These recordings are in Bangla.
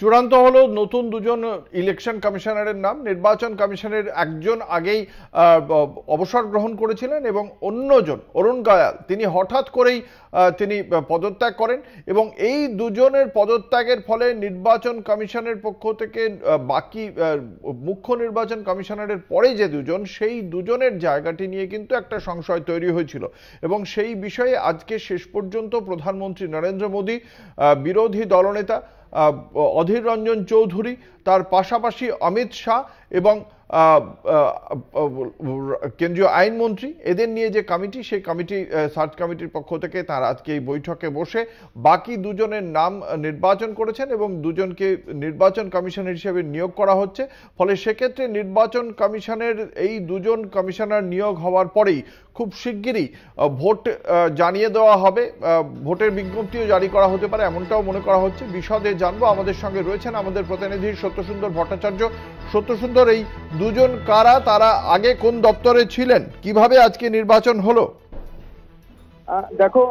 চূড়ান্ত হলো নতুন দুজন ইলেকশন কমিশনারের নাম। নির্বাচন কমিশনের একজন আগেই অবসর গ্রহণ করেছিলেন এবং অন্যজন অরুণ গয়াল তিনি হঠাৎ করেই তিনি পদত্যাগ করেন এবং এই দুজনের পদত্যাগের ফলে নির্বাচন কমিশনের পক্ষ থেকে বাকি মুখ্য নির্বাচন কমিশনারের পরে যে দুজন, সেই দুজনের জায়গাটি নিয়ে কিন্তু একটা সংশয় তৈরি হয়েছিল এবং সেই বিষয়ে আজকে শেষ পর্যন্ত প্রধানমন্ত্রী নরেন্দ্র মোদী, বিরোধী দলনেতা অধীর রঞ্জন চৌধুরী, তার পাশাপাশি অমিত শাহ এবং কেন্দ্রীয় আইনমন্ত্রী, এদের নিয়ে যে কমিটি, সেই কমিটি সার্চ কমিটির পক্ষ থেকে তারা আজকে এই বৈঠকে বসে বাকি দুজনের নাম নির্বাচন করেছেন এবং দুজনকে নির্বাচন কমিশনার হিসেবে নিয়োগ করা হচ্ছে। ফলে সেক্ষেত্রে নির্বাচন কমিশনের এই দুজন কমিশনার নিয়োগ হওয়ার পরেই খুব শিগগিরই ভোট জানিয়ে দেওয়া হবে, ভোটের বিজ্ঞপ্তিও জারি করা হতে পারে এমনটাও মনে করা হচ্ছে। বিশদে জানবো, আমাদের সঙ্গে রয়েছেন আমাদের প্রতিনিধি সত্যসুন্দর ভট্টাচার্য। সত্যসুন্দর, এই দুজন কারা, তারা আগে কোন দপ্তরে ছিলেন, কিভাবে আজকে নির্বাচন হলো? দেখো,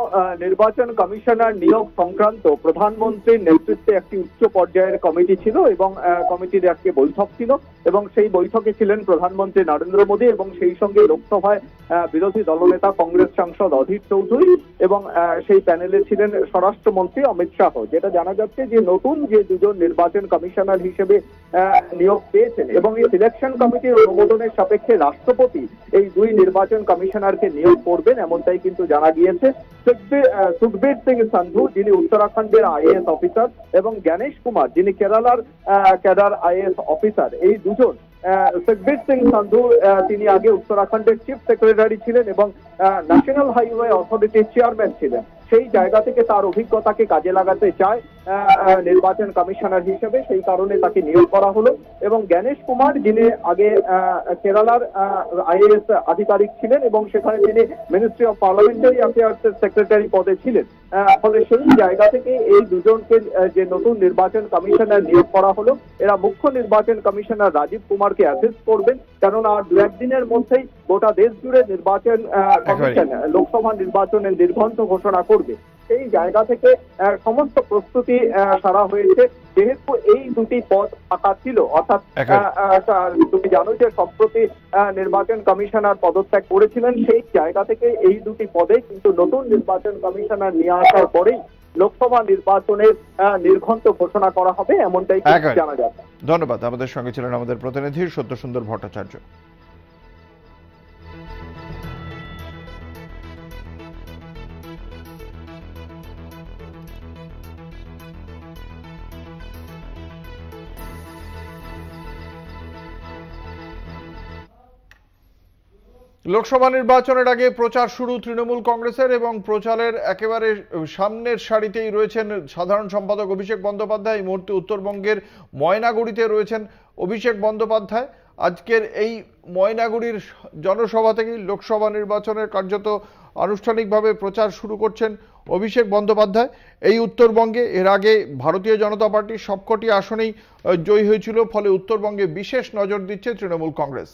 নির্বাচন কমিশনার নিয়োগ সংক্রান্ত প্রধানমন্ত্রীর নেতৃত্বে একটি উচ্চ পর্যায়ের কমিটি ছিল এবং কমিটির আজকে বৈঠক ছিল এবং সেই বৈঠকে ছিলেন প্রধানমন্ত্রী নরেন্দ্র মোদী এবং সেই সঙ্গে লোকসভায় বিরোধী দলনেতা কংগ্রেস সাংসদ অধীর চৌধুরী এবং সেই প্যানেলে ছিলেন স্বরাষ্ট্রমন্ত্রী অমিত শাহ। যেটা জানা যাচ্ছে যে নতুন যে দুজন নির্বাচন কমিশনার হিসেবে নিয়োগ পেয়েছেন এবং এই সিলেকশন কমিটির অনুমোদনের সাপেক্ষে রাষ্ট্রপতি এই দুই নির্বাচন কমিশনারকে নিয়োগ করবেন, এমনটাই কিন্তু জানা গিয়েছে। সুখবীর সিং সান্ধু, যিনি উত্তরাখণ্ডের আইএএস অফিসার, এবং জ্ঞানেশ কুমার, যিনি কেরালার ক্যাডার আইএএস অফিসার। এই দুজন, সুখবীর সিং সান্ধু তিনি আগে উত্তরাখণ্ডের চিফ সেক্রেটারি ছিলেন এবং ন্যাশনাল হাইওয়ে অথরিটির চেয়ারম্যান ছিলেন। সেই জায়গা থেকে তার অভিজ্ঞতাকে কাজে লাগাতে চায় নির্বাচন কমিশনার হিসেবে, সেই কারণে তাকে নিয়োগ করা হলো। এবং জ্ঞানেশ কুমার, যিনি আগে কেরালার আইএএস আধিকারিক ছিলেন এবং সেখানে তিনি মিনিস্ট্রি অফ পার্লামেন্টারি অ্যাফেয়ার্সের সেক্রেটারি পদে ছিলেন। ফলে সেই জায়গা থেকে এই দুজনকে যে নতুন নির্বাচন কমিশনার নিয়োগ করা হলো, এরা মুখ্য নির্বাচন কমিশনার রাজীব কুমারকে অ্যাসিস্ট করবেন, কেননা আর দু একদিনের মধ্যেই গোটা দেশ জুড়ে নির্বাচন কমিশন লোকসভা নির্বাচনের নির্ঘণ্ট ঘোষণা করবে। সেই জায়গা থেকে সমস্ত প্রস্তুতি সারা হয়েছে। যেহেতু এই দুটি পদ ফাঁকা ছিল, অর্থাৎ তুমি জানো যে সম্প্রতি নির্বাচন কমিশনার পদত্যাগ করেছিলেন, সেই জায়গা থেকে এই দুটি পদে কিন্তু নতুন নির্বাচন কমিশনার নিয়ে আসার পরেই লোকসভা নির্বাচনের নির্ঘণ্ট ঘোষণা করা হবে, এমনটাই জানা যাচ্ছে। ধন্যবাদ। আমাদের সঙ্গে ছিলেন আমাদের প্রতিনিধি সত্যসুন্দর ভট্টাচার্য। লোকসভা নির্বাচনের আগে প্রচার শুরু তৃণমূল কংগ্রেসের এবং প্রচারের একেবারে সামনের সারিতেই রয়েছেন সাধারণ সম্পাদক অভিষেক বন্দ্যোপাধ্যায়। এই মুহূর্তে উত্তরবঙ্গের ময়নাগুড়িতে রয়েছেন অভিষেক বন্দ্যোপাধ্যায়। আজকের এই ময়নাগুড়ির জনসভা থেকেই লোকসভা নির্বাচনের কার্যত আনুষ্ঠানিকভাবে প্রচার শুরু করছেন অভিষেক বন্দ্যোপাধ্যায়। এই উত্তরবঙ্গে এর আগে ভারতীয় জনতা পার্টি সবকটি আসনেই জয়ী হয়েছিল, ফলে উত্তরবঙ্গে বিশেষ নজর দিচ্ছে তৃণমূল কংগ্রেস।